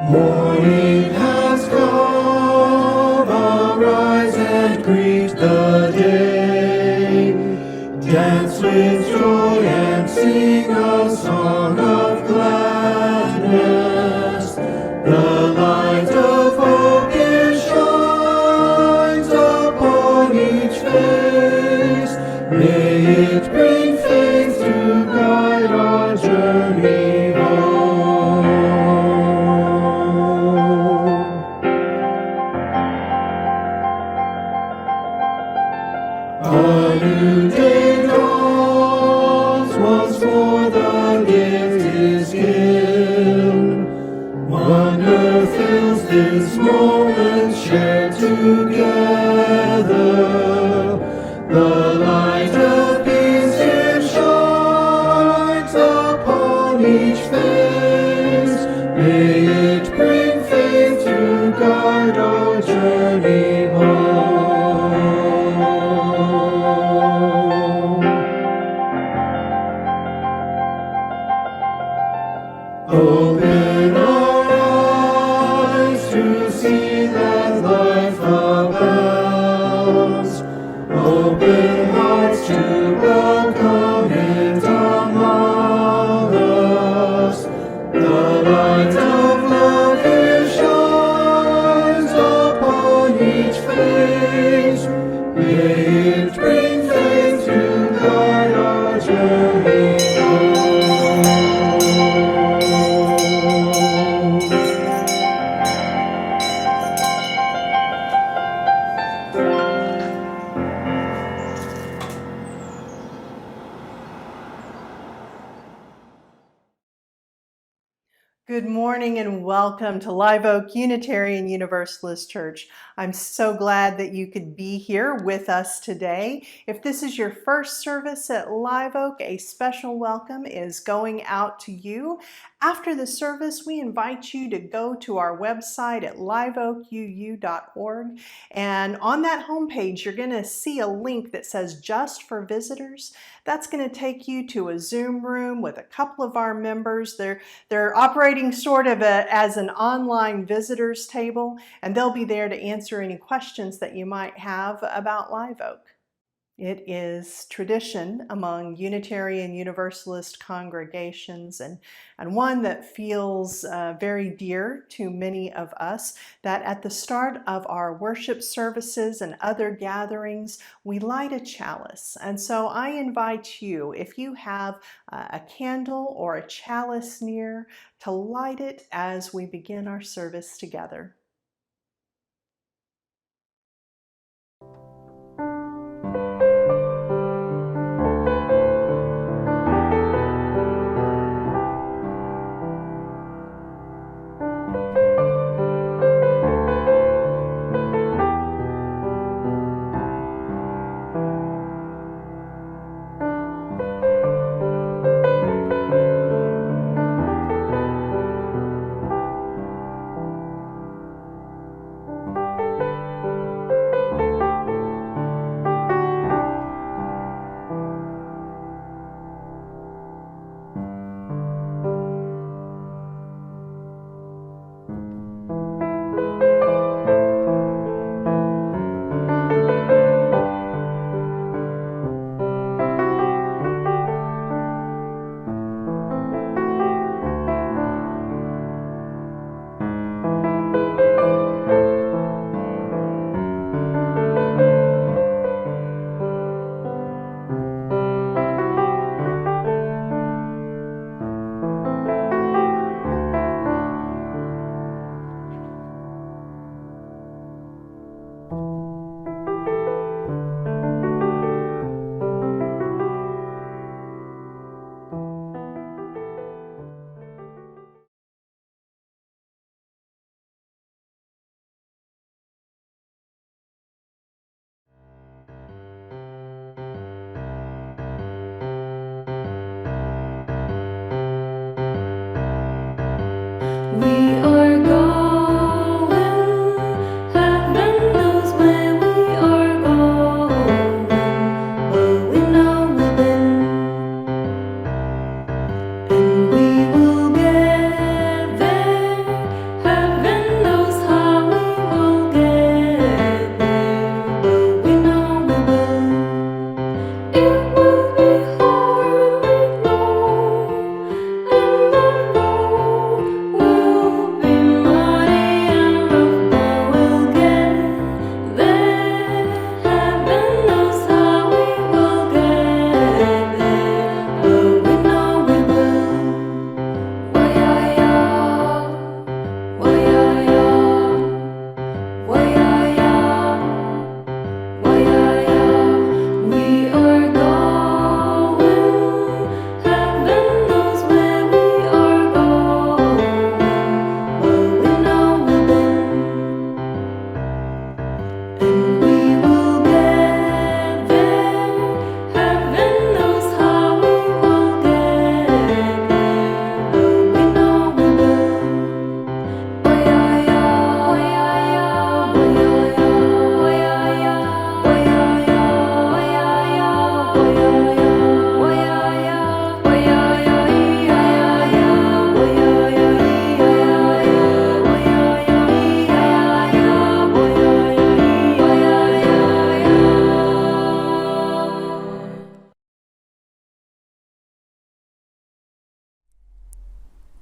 Morning has come, arise and greet the day. Dance with joy and sing a song of gladness. The light of hope it shines upon each face. May it bring faith to guide our journey home. A new day dawns, once more the gift is given. Wonder fills this moment shared together. The light of peace it shines upon each face. May it bring faith to guide our journey home. Open our eyes to see that life abounds. Open hearts to welcome it among us. The light of love it shines upon each face. May it bring faith to guide our journey home. Good morning and welcome to Live Oak Unitarian Universalist Church. I'm so glad that you could be here with us today. If this is your first service at Live Oak, a special welcome is going out to you. After the service, we invite you to go to our website at liveoakuu.org. And on that homepage, you're going to see a link that says Just for Visitors. That's going to take you to a Zoom room with a couple of our members. They're operating sort of as an online visitors table, and they'll be there to answer any questions that you might have about Live Oak. It is tradition among Unitarian Universalist congregations and one that feels very dear to many of us, that at the start of our worship services and other gatherings, we light a chalice. And so I invite you, if you have a candle or a chalice near, to light it as we begin our service together. And we will get there.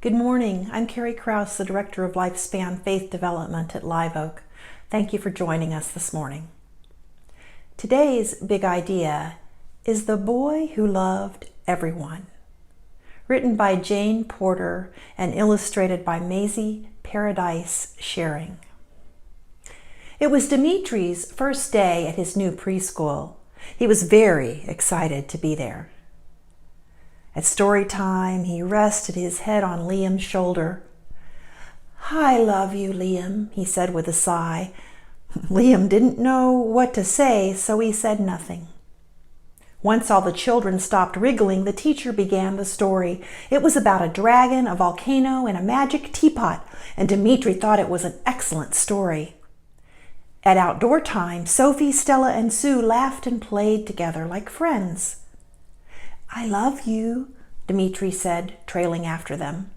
Good morning. I'm Carrie Krause, the Director of Lifespan Faith Development at Live Oak. Thank you for joining us this morning. Today's big idea is The Boy Who Loved Everyone, written by Jane Porter and illustrated by Maisie Paradise Sharing. It was Dimitri's first day at his new preschool. He was very excited to be there. At story time, he rested his head on Liam's shoulder. "I love you, Liam," he said with a sigh. Liam didn't know what to say, so he said nothing. Once all the children stopped wriggling, the teacher began the story. It was about a dragon, a volcano, and a magic teapot, and Dimitri thought it was an excellent story. At outdoor time, Sophie, Stella, and Sue laughed and played together like friends. "I love you," Dimitri said, trailing after them.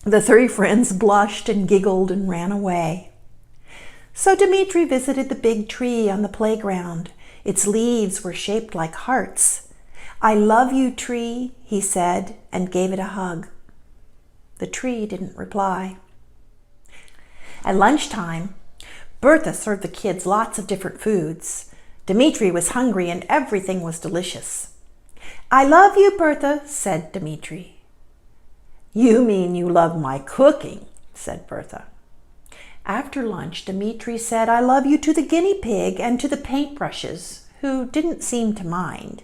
The three friends blushed and giggled and ran away. So Dimitri visited the big tree on the playground. Its leaves were shaped like hearts. "I love you, tree," he said, and gave it a hug. The tree didn't reply. At lunchtime, Bertha served the kids lots of different foods. Dimitri was hungry and everything was delicious. "I love you, Bertha," said Dimitri. "You mean you love my cooking," said Bertha. After lunch, Dimitri said, "I love you" to the guinea pig and to the paintbrushes, who didn't seem to mind.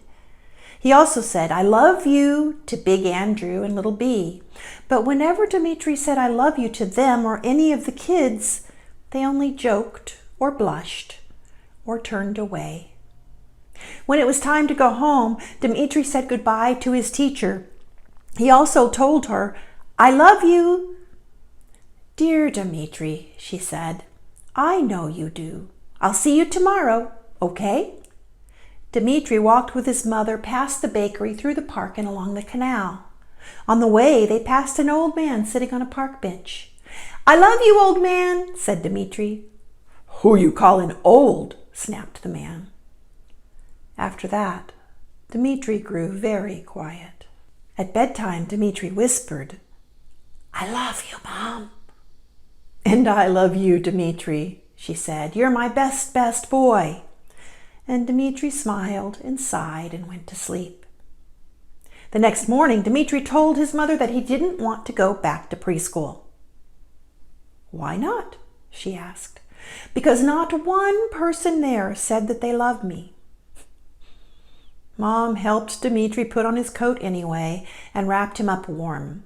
He also said, "I love you" to Big Andrew and Little Bee. But whenever Dimitri said, "I love you" to them or any of the kids, they only joked or blushed or turned away. When it was time to go home, Dimitri said goodbye to his teacher. He also told her, "I love you." "Dear Dimitri," she said, "I know you do. I'll see you tomorrow, okay?" Dimitri walked with his mother past the bakery, through the park, and along the canal. On the way, they passed an old man sitting on a park bench. "I love you, old man," said Dimitri. "Who you callin' old?" snapped the man. After that, Dimitri grew very quiet. At bedtime, Dimitri whispered, "I love you, Mom." "And I love you, Dimitri," she said. "You're my best, best boy." And Dimitri smiled and sighed and went to sleep. The next morning, Dimitri told his mother that he didn't want to go back to preschool. "Why not?" she asked. "Because not one person there said that they loved me." Mom helped Dimitri put on his coat anyway and wrapped him up warm.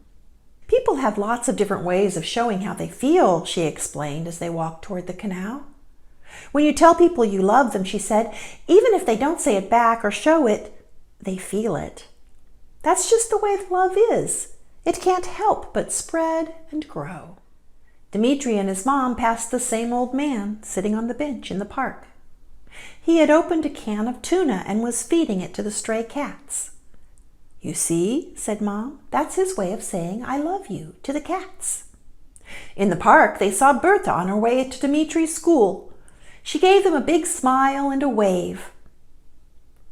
"People have lots of different ways of showing how they feel," she explained as they walked toward the canal. "When you tell people you love them," she said, "even if they don't say it back or show it, they feel it. That's just the way love is. It can't help but spread and grow." Dimitri and his mom passed the same old man sitting on the bench in the park. He had opened a can of tuna and was feeding it to the stray cats. "You see," said Mom, "that's his way of saying 'I love you' to the cats." In the park, they saw Bertha on her way to Dimitri's school. She gave them a big smile and a wave.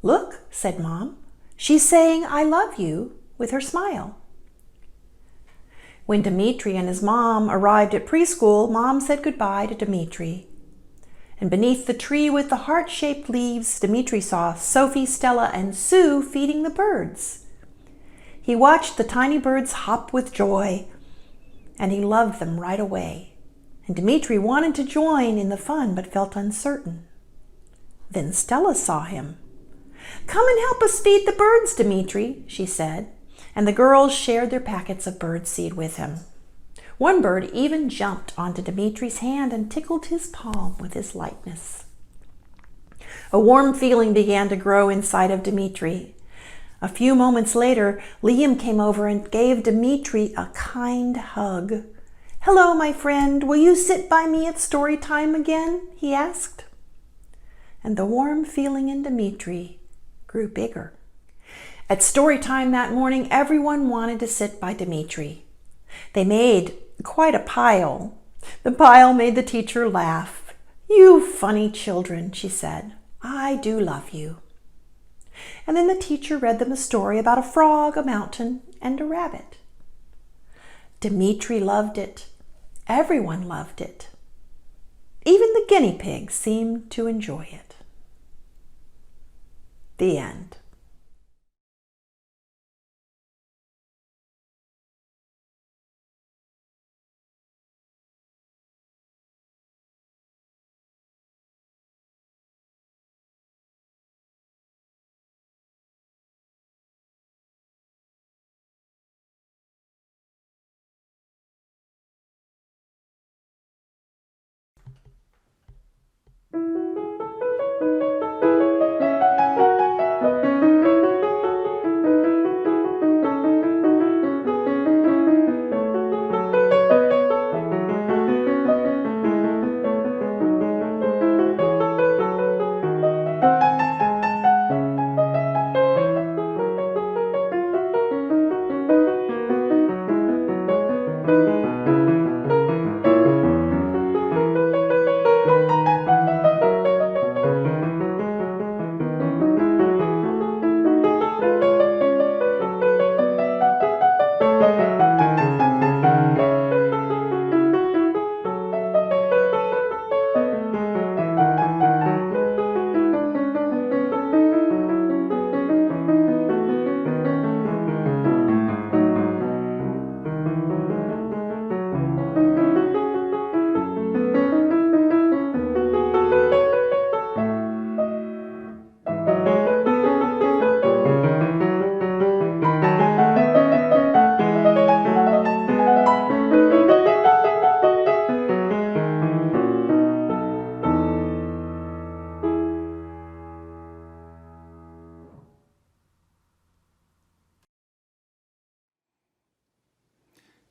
"Look," said Mom, "she's saying 'I love you' with her smile." When Dimitri and his mom arrived at preschool, Mom said goodbye to Dimitri. And beneath the tree with the heart-shaped leaves, Dimitri saw Sophie, Stella, and Sue feeding the birds. He watched the tiny birds hop with joy, and he loved them right away. And Dimitri wanted to join in the fun, but felt uncertain. Then Stella saw him. "Come and help us feed the birds, Dimitri," she said, and the girls shared their packets of birdseed with him. One bird even jumped onto Dimitri's hand and tickled his palm with his lightness. A warm feeling began to grow inside of Dimitri. A few moments later, Liam came over and gave Dimitri a kind hug. "Hello, my friend. Will you sit by me at story time again?" he asked. And the warm feeling in Dimitri grew bigger. At story time that morning, everyone wanted to sit by Dimitri. They made quite a pile. The pile made the teacher laugh. "You funny children," she said. "I do love you." And then the teacher read them a story about a frog, a mountain, and a rabbit. Dimitri loved it. Everyone loved it. Even the guinea pigs seemed to enjoy it. The end.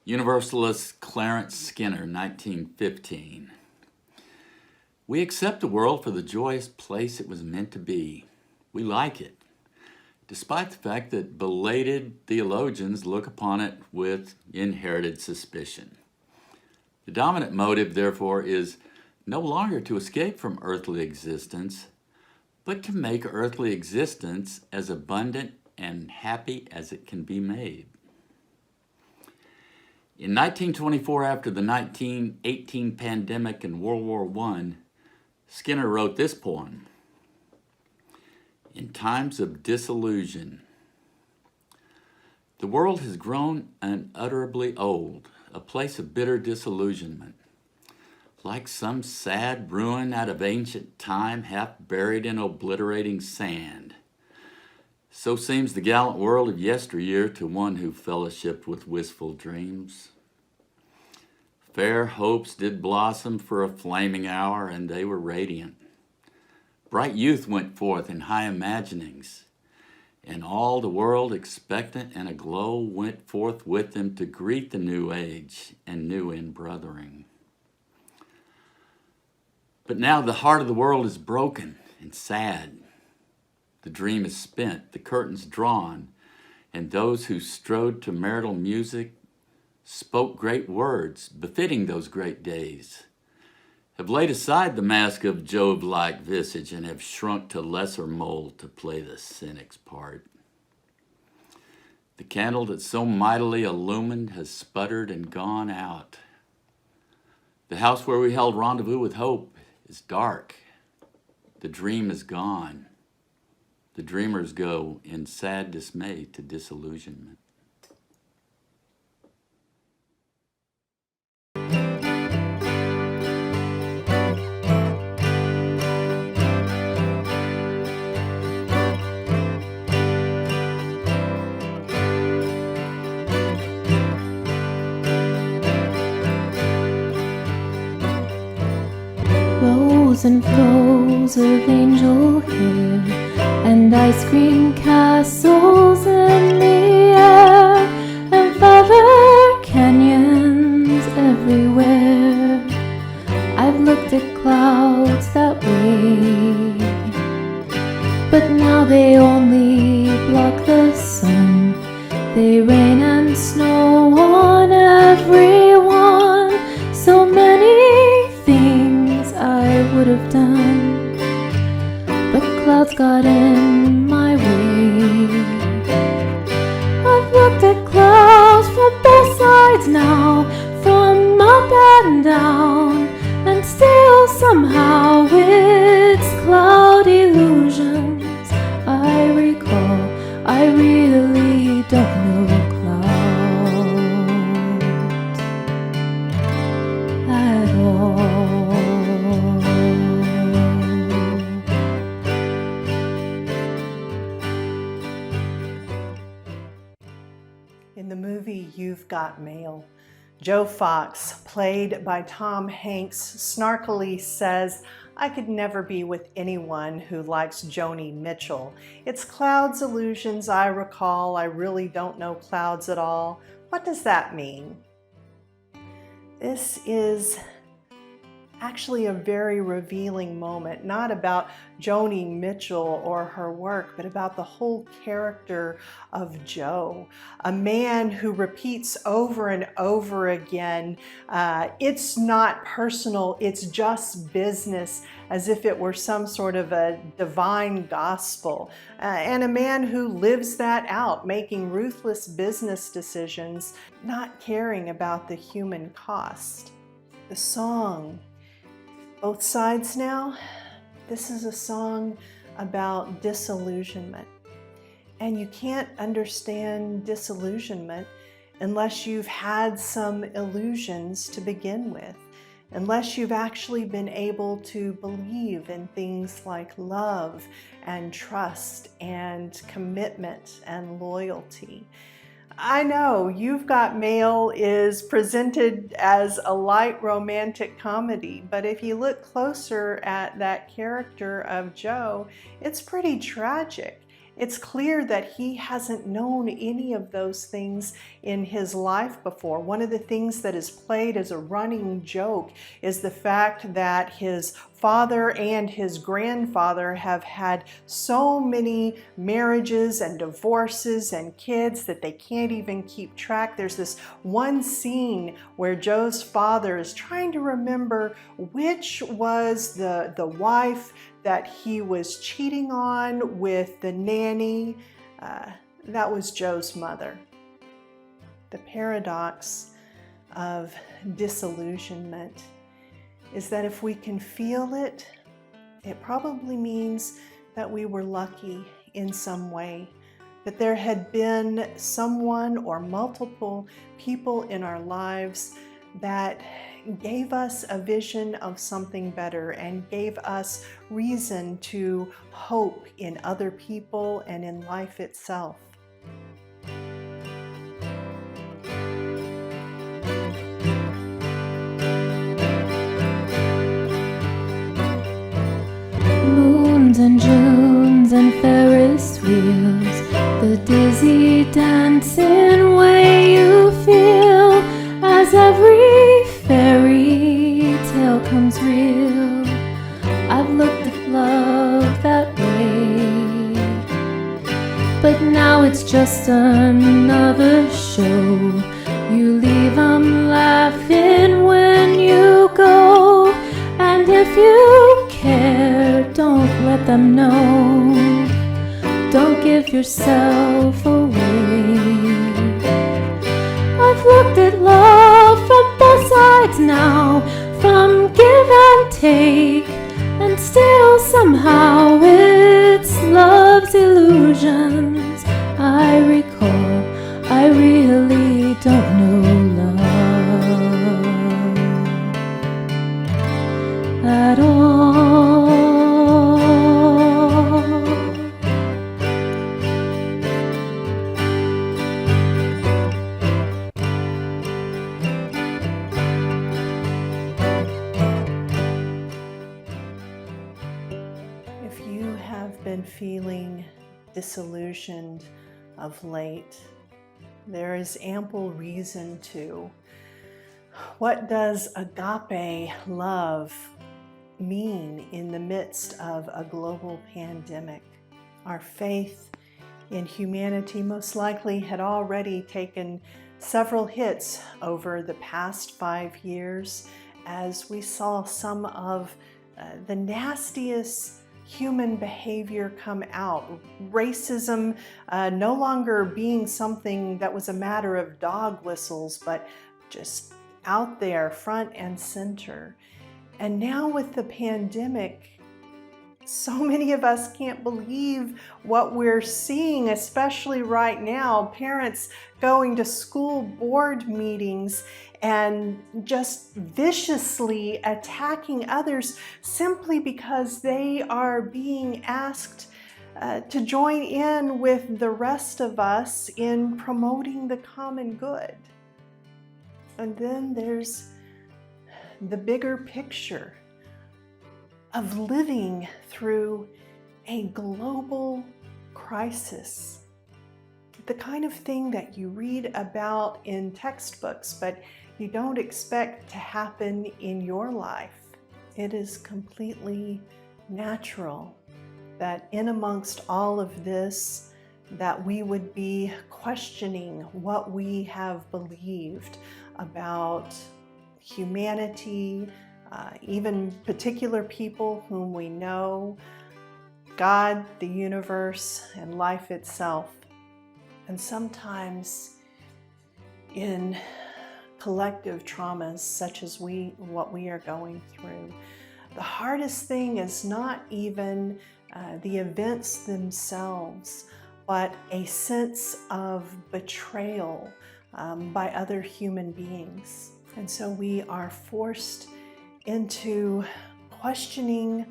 Universalist Clarence Skinner, 1915. We accept the world for the joyous place it was meant to be. We like it, despite the fact that belated theologians look upon it with inherited suspicion. The dominant motive, therefore, is no longer to escape from earthly existence, but to make earthly existence as abundant and happy as it can be made. In 1924, after the 1918 pandemic and World War I, Skinner wrote this poem. In times of disillusion, the world has grown unutterably old, a place of bitter disillusionment, like some sad ruin out of ancient time, half buried in obliterating sand. So seems the gallant world of yesteryear to one who fellowshipped with wistful dreams. Fair hopes did blossom for a flaming hour, and they were radiant. Bright youth went forth in high imaginings, and all the world expectant and aglow went forth with them to greet the new age and new inbrothering. But now the heart of the world is broken and sad. The dream is spent, the curtains drawn, and those who strode to marital music spoke great words befitting those great days, have laid aside the mask of Job-like visage and have shrunk to lesser mold to play the cynic's part. The candle that so mightily illumined has sputtered and gone out. The house where we held rendezvous with hope is dark. The dream is gone. The dreamers go in sad dismay to disillusionment. Rows and flows of angel hair and ice cream castles in the air and feather canyons everywhere. I've looked at clouds that way, but now they only block the sun. They rain and snow on everyone. So many things I would have done, but clouds got in my way. I've looked at clouds from both sides sides now, from up and down, and still somehow it's cloud illusions. I recall, I really don't know clouds at all. In the movie You've Got Mail, Joe Fox, played by Tom Hanks, snarkily says, "I could never be with anyone who likes Joni Mitchell. It's clouds illusions, I recall. I really don't know clouds at all." What does that mean? This is actually a very revealing moment, not about Joni Mitchell or her work, but about the whole character of Joe, a man who repeats over and over again, it's not personal, it's just business, as if it were some sort of a divine gospel, and a man who lives that out, making ruthless business decisions, not caring about the human cost. The song, Both Sides Now, this is a song about disillusionment. And you can't understand disillusionment unless you've had some illusions to begin with, unless you've actually been able to believe in things like love and trust and commitment and loyalty. I know You've Got Mail is presented as a light romantic comedy, but if you look closer at that character of Joe, it's pretty tragic. It's clear that he hasn't known any of those things in his life before. One of the things that is played as a running joke is the fact that his father and his grandfather have had so many marriages and divorces and kids that they can't even keep track. There's this one scene where Joe's father is trying to remember which was the wife that he was cheating on with the nanny. That was Joe's mother. The paradox of disillusionment is that if we can feel it, it probably means that we were lucky in some way, that there had been someone or multiple people in our lives that gave us a vision of something better and gave us reason to hope in other people and in life itself. Moons and Junes and Ferris wheels, the dizzy dancing way you feel as every fairy tale comes real. I've looked at love that way, but now it's just another show. You leave 'em laughing when you go, and if you care, don't let them know. Don't give yourself away. I've looked at love from both sides now, from give and take, and still somehow it's love's illusions. I recall, I really don't know love at all. If you have been feeling disillusioned of late, there is ample reason to. What does agape love mean in the midst of a global pandemic? Our faith in humanity most likely had already taken several hits over the past 5 years as we saw some of the nastiest human behavior come out. Racism no longer being something that was a matter of dog whistles, but just out there, front and center. And now with the pandemic, so many of us can't believe what we're seeing, especially right now. Parents going to school board meetings and just viciously attacking others simply because they are being asked to join in with the rest of us in promoting the common good. And then there's the bigger picture of living through a global crisis. The kind of thing that you read about in textbooks, but you don't expect to happen in your life. It is completely natural that in amongst all of this, that we would be questioning what we have believed about humanity, even particular people whom we know, God, the universe, and life itself. And sometimes in collective traumas such as what we are going through, the hardest thing is not even the events themselves, but a sense of betrayal by other human beings. And so we are forced into questioning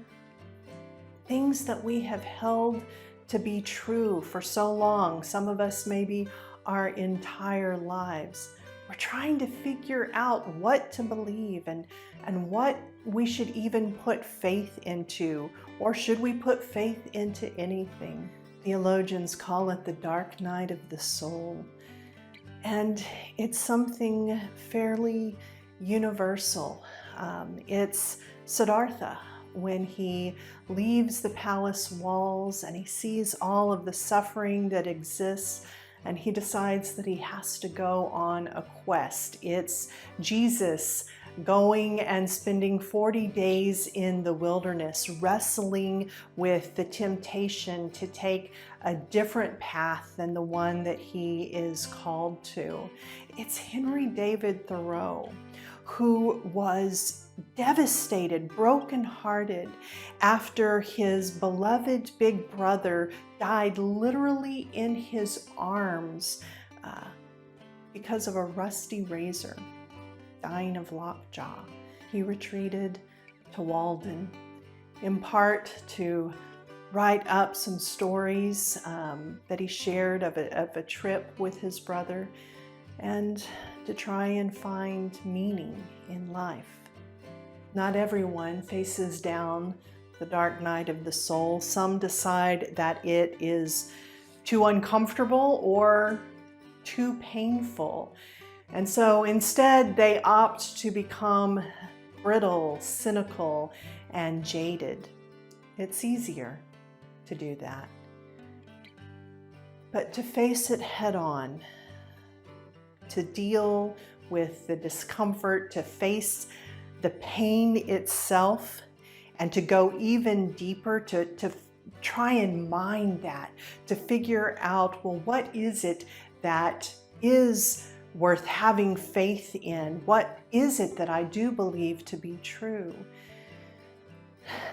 things that we have held to be true for so long. Some of us maybe our entire lives. We're trying to figure out what to believe and what we should even put faith into, or should we put faith into anything? Theologians call it the dark night of the soul. And it's something fairly universal. It's Siddhartha when he leaves the palace walls and he sees all of the suffering that exists, and he decides that he has to go on a quest. It's Jesus going and spending 40 days in the wilderness, wrestling with the temptation to take a different path than the one that he is called to. It's Henry David Thoreau, who was devastated, brokenhearted after his beloved big brother died literally in his arms because of a rusty razor, dying of lockjaw. He retreated to Walden, in part to write up some stories that he shared of a trip with his brother, and to try and find meaning in life. Not everyone faces down the dark night of the soul. Some decide that it is too uncomfortable or too painful. And so instead they opt to become brittle, cynical, and jaded. It's easier to do that. But to face it head on, to deal with the discomfort, to face the pain itself, and to go even deeper, to try and mine that, to figure out, well, what is it that is worth having faith in? What is it that I do believe to be true?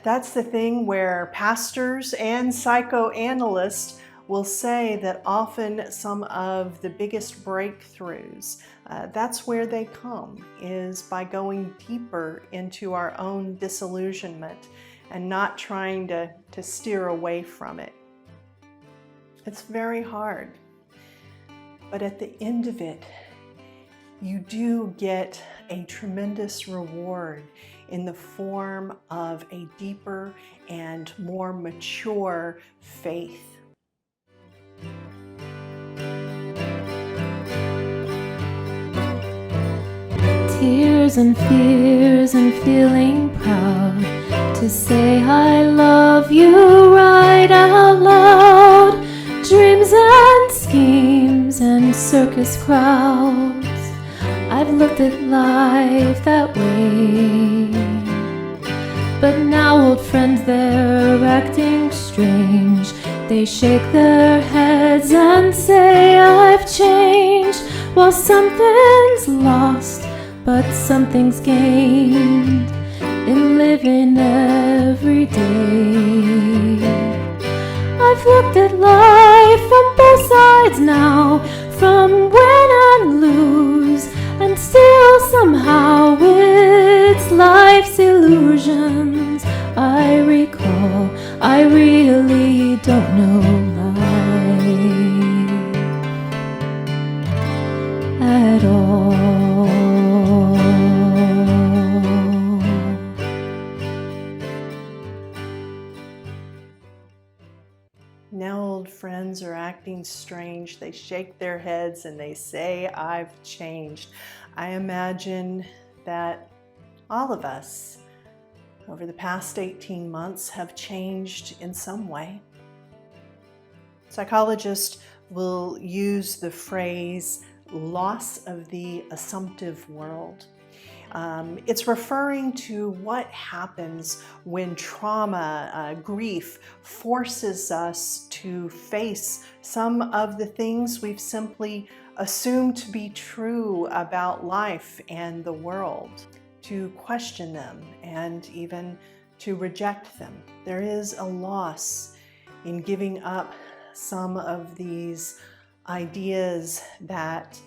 That's the thing where pastors and psychoanalysts will say that often some of the biggest breakthroughs, that's where they come, is by going deeper into our own disillusionment and not trying to steer away from it. It's very hard, but at the end of it, you do get a tremendous reward in the form of a deeper and more mature faith. Tears and fears and feeling proud to say I love you right out loud. Dreams and schemes and circus crowds, I've looked at life that way. But now old friends, they're acting strange. They shake their heads and say I've changed. Well, something's lost, but something's gained in living every day. I've looked at life from both sides now, from win and lose, and still somehow it's life's illusions I recall. I really don't know life at all. Now old friends are acting strange. They shake their heads and they say, I've changed. I imagine that all of us over the past 18 months have changed in some way. Psychologists will use the phrase loss of the assumptive world. It's referring to what happens when trauma, grief, forces us to face some of the things we've simply assumed to be true about life and the world, to question them and even to reject them. There is a loss in giving up some of these ideas that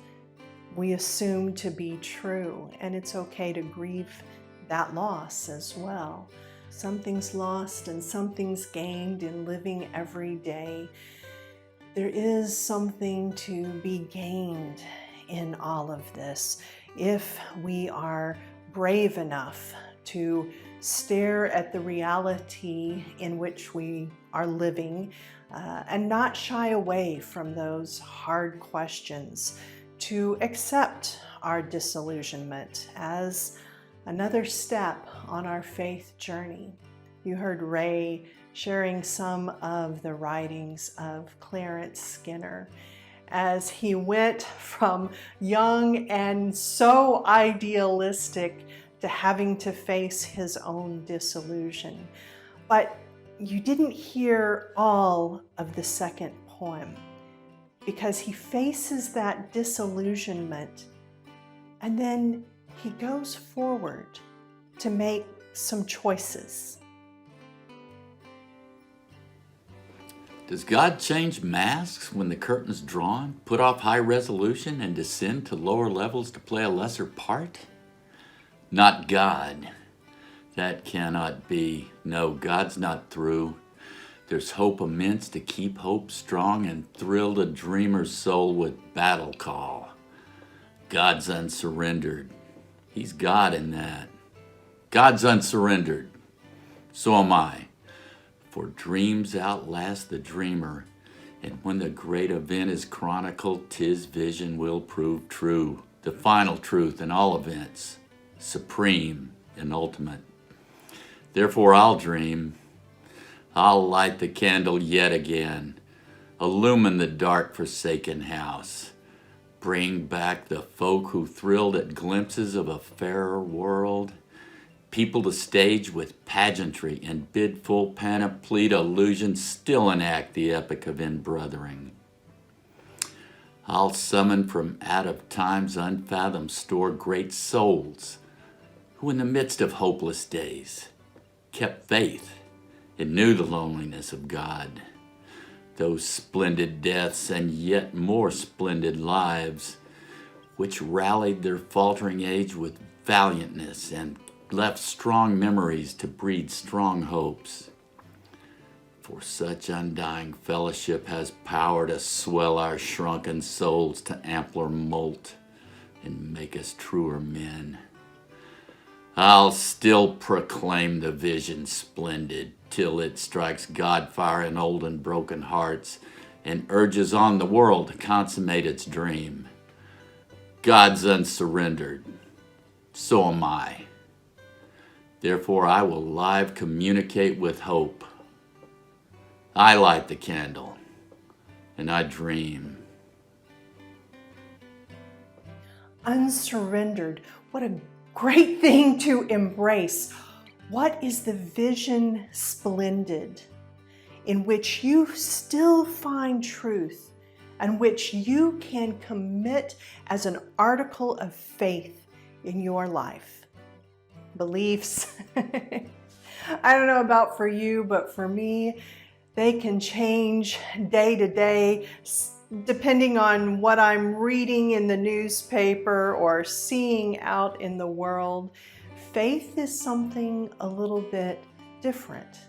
we assume to be true, and it's okay to grieve that loss as well. Something's lost and something's gained in living every day. There is something to be gained in all of this if we are brave enough to stare at the reality in which we are living and not shy away from those hard questions, to accept our disillusionment as another step on our faith journey. You heard Ray sharing some of the writings of Clarence Skinner as he went from young and so idealistic to having to face his own disillusion. But you didn't hear all of the second poem, because he faces that disillusionment and then he goes forward to make some choices. Does God change masks when the curtain's drawn, put off high resolution, and descend to lower levels to play a lesser part? Not God. That cannot be. No, God's not through. There's hope immense to keep hope strong and thrill the dreamer's soul with battle call. God's unsurrendered. He's God in that. God's unsurrendered. So am I. For dreams outlast the dreamer, and when the great event is chronicled, 'tis vision will prove true. The final truth in all events, supreme and ultimate. Therefore I'll dream. I'll light the candle yet again, illumine the dark forsaken house, bring back the folk who thrilled at glimpses of a fairer world, people the stage with pageantry and bid full panoplied illusion still enact the epic of inbrothering. I'll summon from out of time's unfathomed store great souls who in the midst of hopeless days kept faith and knew the loneliness of God. Those splendid deaths and yet more splendid lives, which rallied their faltering age with valiantness and left strong memories to breed strong hopes. For such undying fellowship has power to swell our shrunken souls to ampler moult and make us truer men. I'll still proclaim the vision splendid till it strikes God fire in old and broken hearts and urges on the world to consummate its dream. God's unsurrendered. So am I. Therefore I will live communicate with hope. I light the candle and I dream. Unsurrendered. What a great thing to embrace. What is the vision splendid in which you still find truth and which you can commit as an article of faith in your life. Beliefs, I don't know about for you, but for me, they can change day to day depending on what I'm reading in the newspaper or seeing out in the world. Faith is something a little bit different.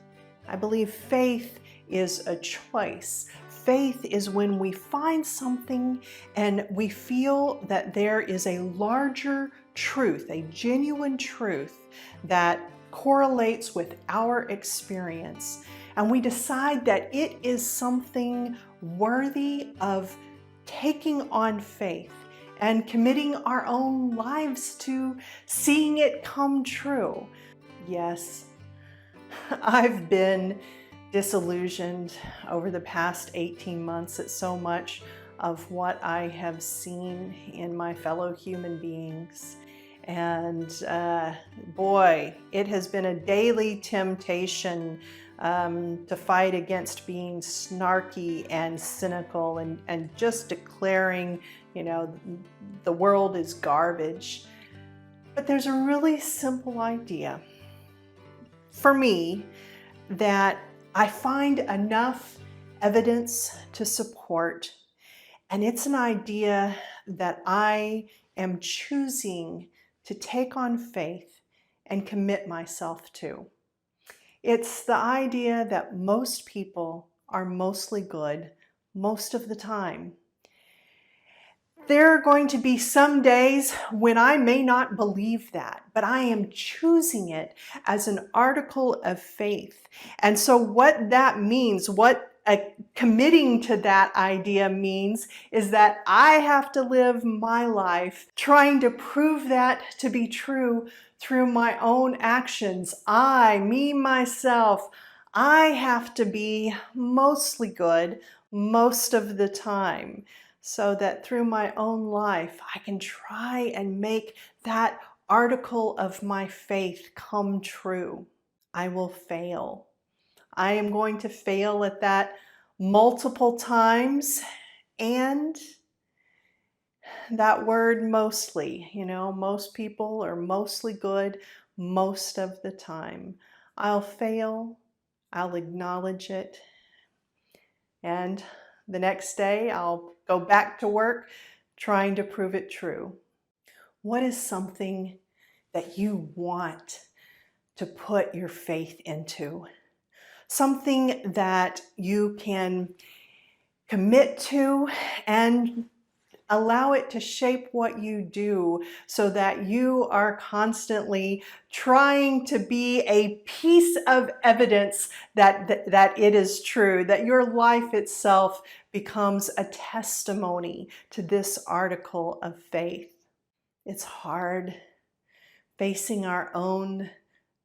I believe faith is a choice. Faith is when we find something and we feel that there is a larger truth, a genuine truth that correlates with our experience. And we decide that it is something worthy of taking on faith and committing our own lives to seeing it come true. Yes, I've been disillusioned over the past 18 months at so much of what I have seen in my fellow human beings. And boy, it has been a daily temptation to fight against being snarky and cynical and just declaring, the world is garbage. But there's a really simple idea for me that I find enough evidence to support, and it's an idea that I am choosing to take on faith and commit myself to. It's the idea that most people are mostly good most of the time. There are going to be some days when I may not believe that, but I am choosing it as an article of faith. And so what that means, what committing to that idea means, is that I have to live my life trying to prove that to be true through my own actions. Myself, I have to be mostly good most of the time, so that through my own life, I can try and make that article of my faith come true. I will fail. I am going to fail at that multiple times. And that word mostly, most people are mostly good most of the time. I'll fail. I'll acknowledge it. And the next day, I'll go back to work trying to prove it true. What is something that you want to put your faith into? Something that you can commit to and allow it to shape what you do, so that you are constantly trying to be a piece of evidence that it is true, that your life itself becomes a testimony to this article of faith. It's hard facing our own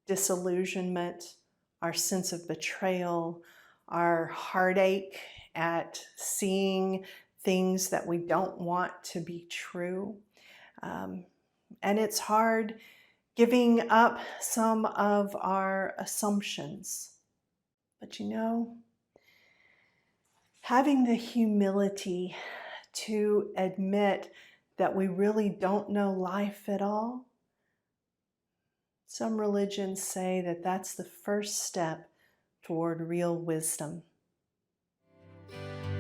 disillusionment, our sense of betrayal, our heartache at seeing things that we don't want to be true. And it's hard giving up some of our assumptions. But having the humility to admit that we really don't know life at all, some religions say that that's the first step toward real wisdom.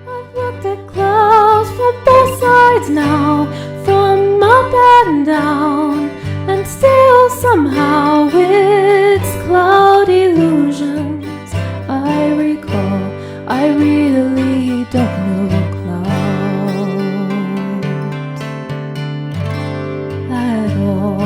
I've looked at clouds from both sides now, from up and down, and still somehow it's cloud illusions. I recall, I really don't know clouds at all.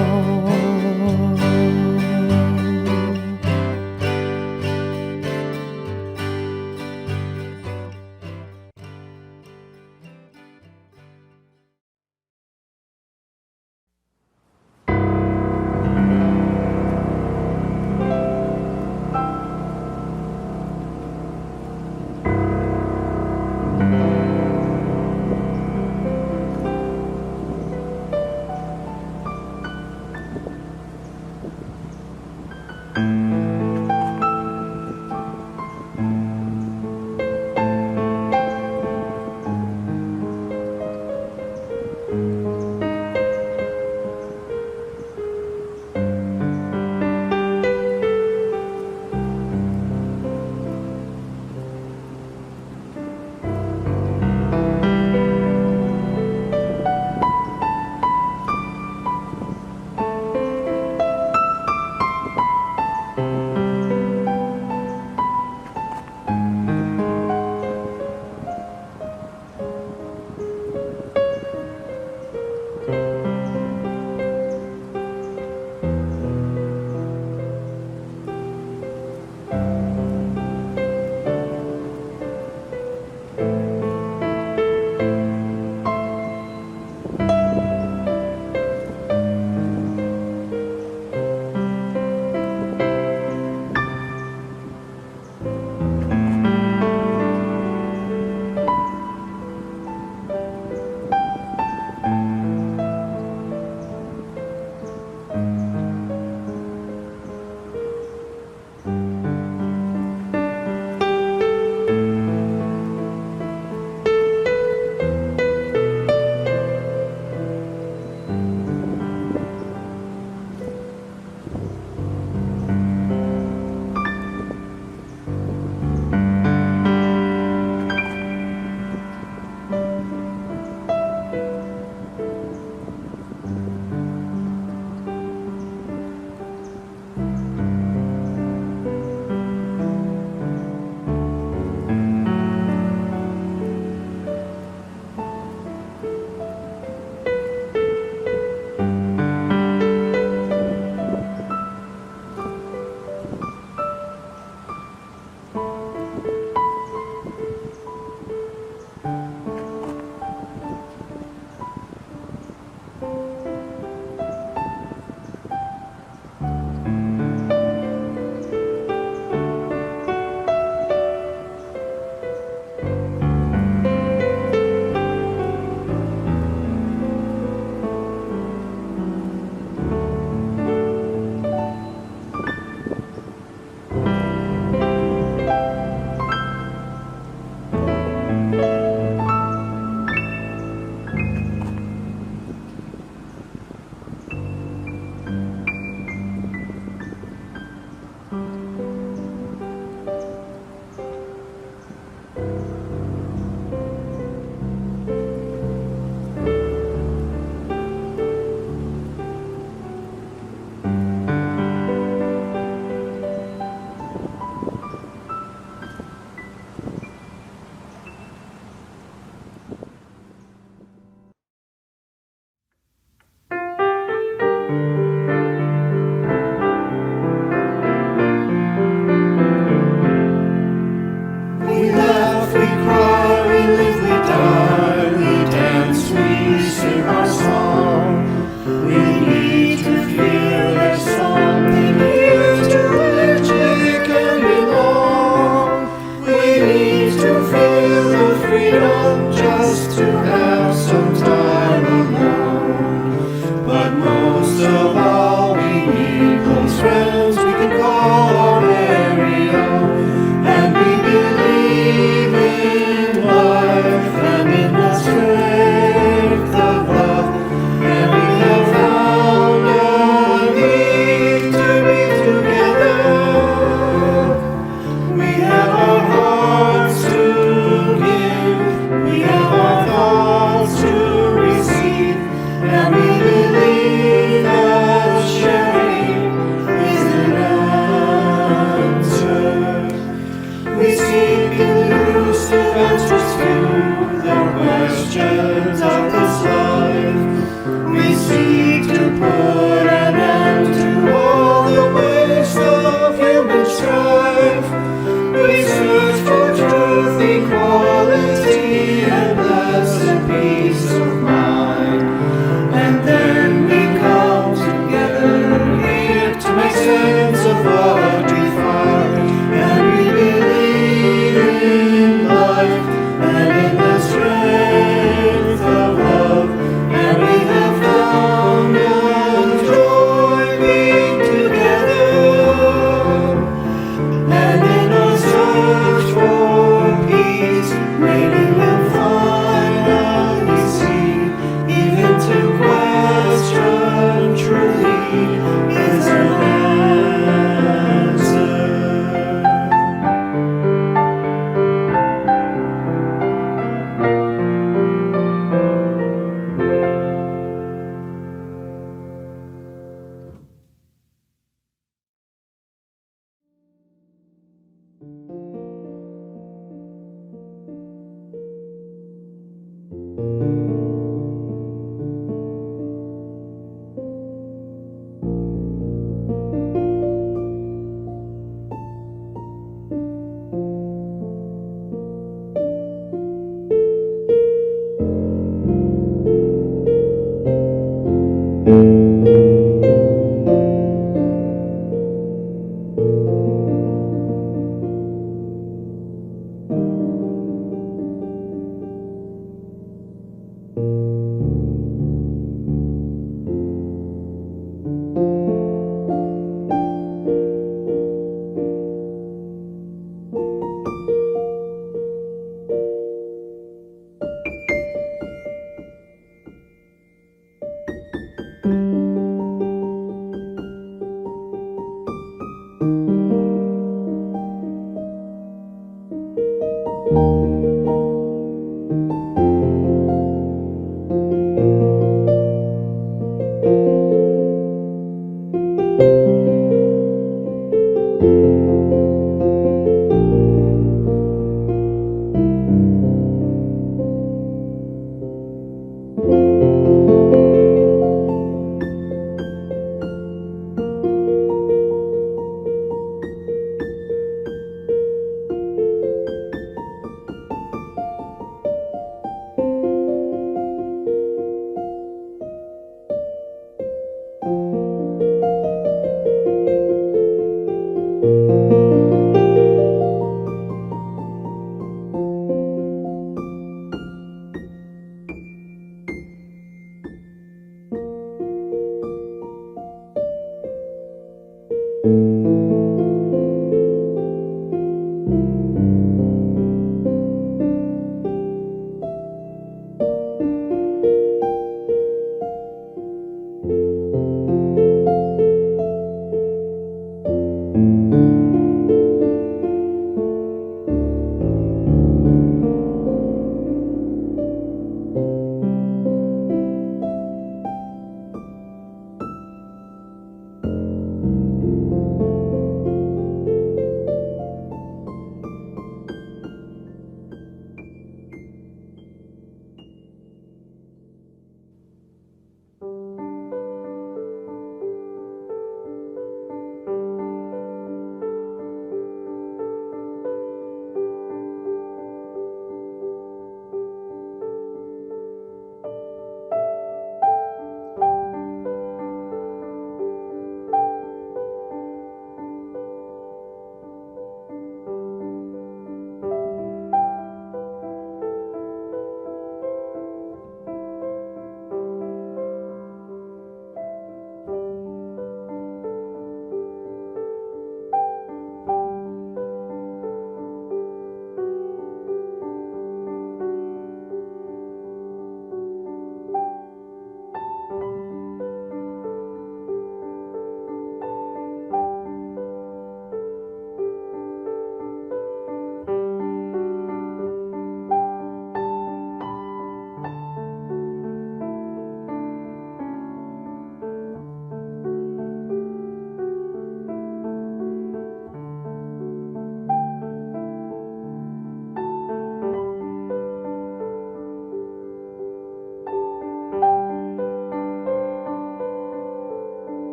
put an end to all the waste of human strife. We search for truth, equality, and blessed peace of mind. And then we come together here to make sense of what we find. And we believe in life and in the strength of love. And we have found our joy being together. And in our search for peace, maybe we'll finally see, even to question truly is an answer.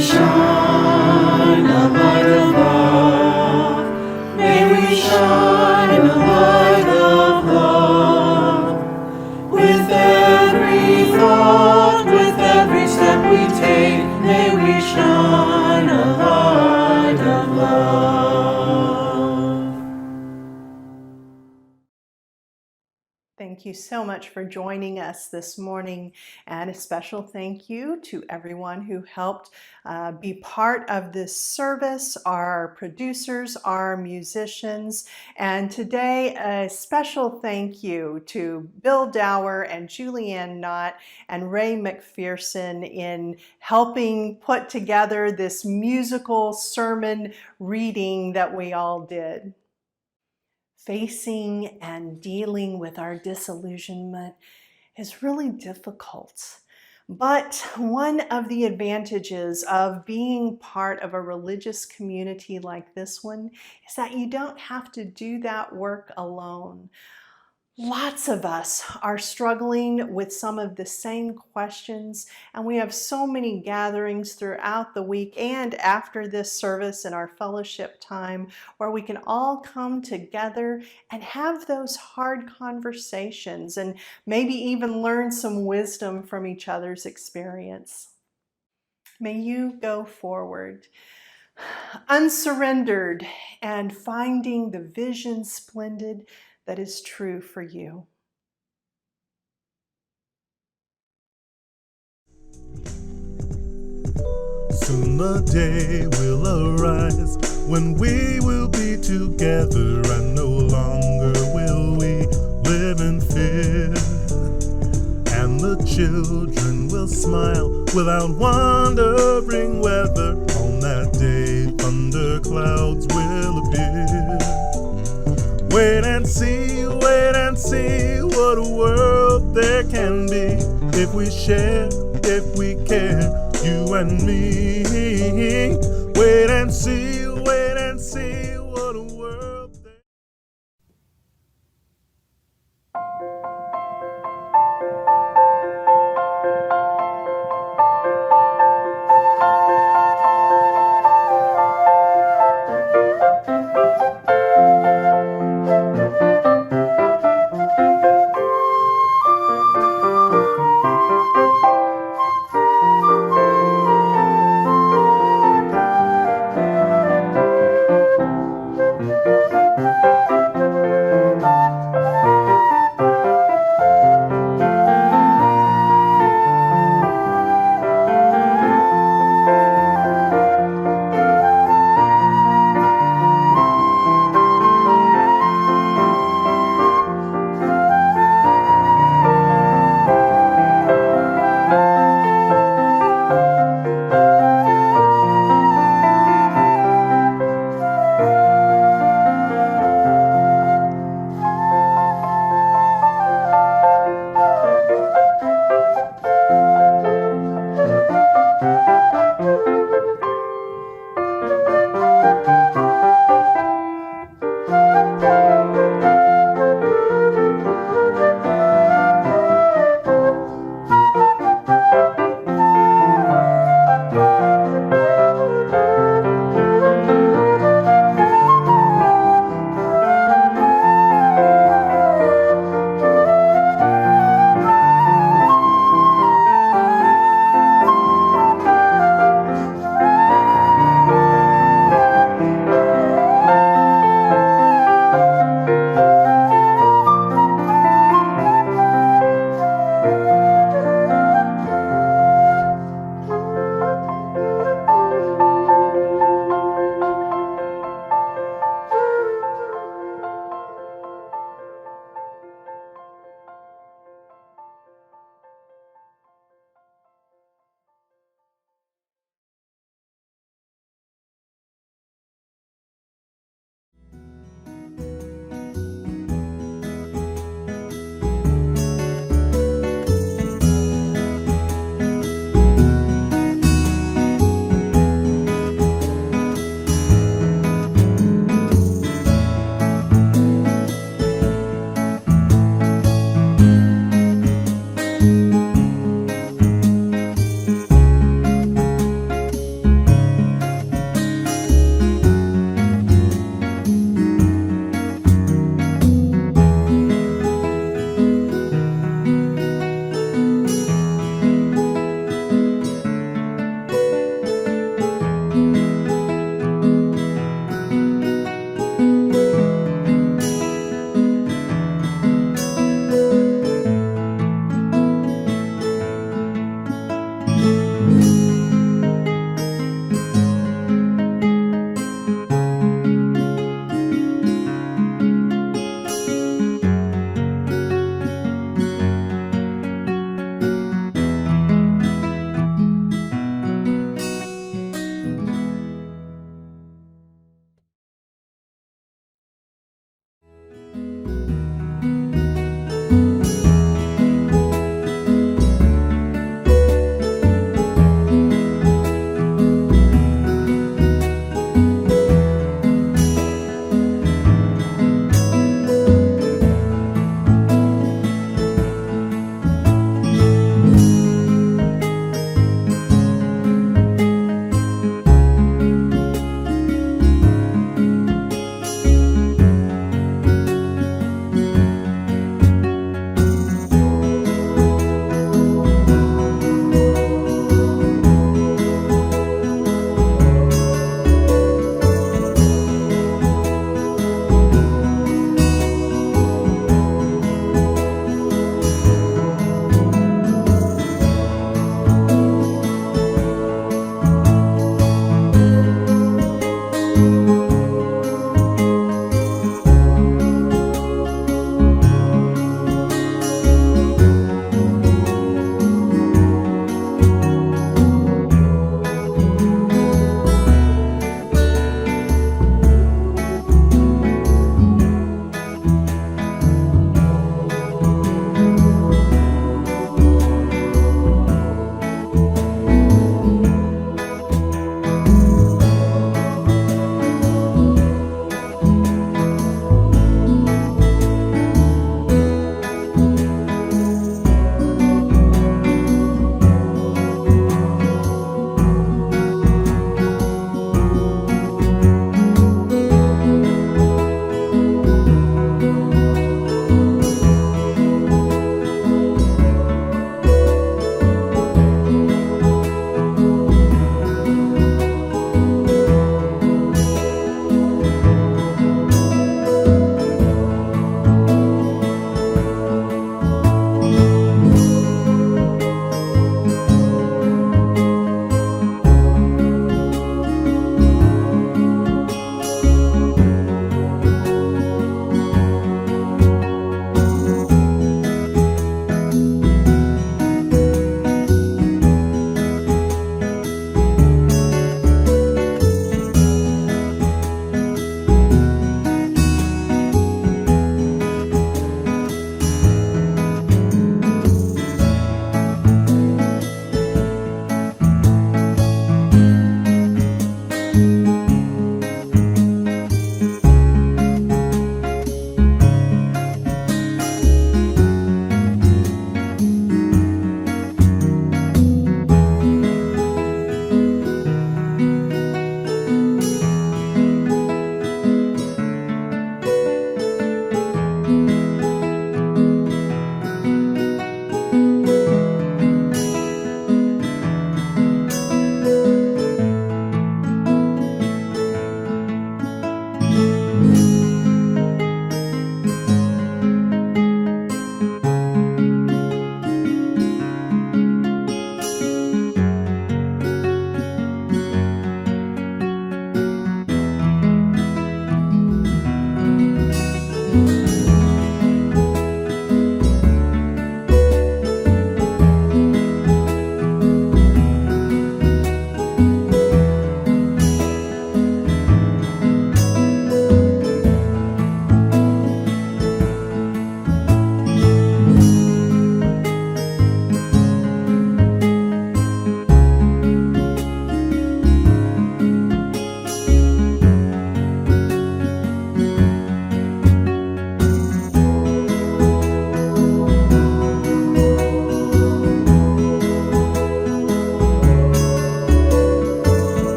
we shine a light of love. May we shine a light of love. With every thought, with every step we take, may we shine a light of love. Thank you so much for joining us this morning, and a special thank you to everyone who helped be part of this service, our producers, our musicians, and today a special thank you to Bill Dower and Julianne Knott and Ray McPherson in helping put together this musical sermon reading that we all did. Facing and dealing with our disillusionment is really difficult. But one of the advantages of being part of a religious community like this one is that you don't have to do that work alone. Lots of us are struggling with some of the same questions, and we have so many gatherings throughout the week and after this service in our fellowship time where we can all come together and have those hard conversations and maybe even learn some wisdom from each other's experience. May you go forward, unsurrendered and finding the vision splendid that is true for you. Soon the day will arise when we will be together, and no longer will we live in fear. And the children will smile without wondering whether on that day thunder clouds will appear. Wait and see what a world there can be if we share, if we care, you and me. Wait and see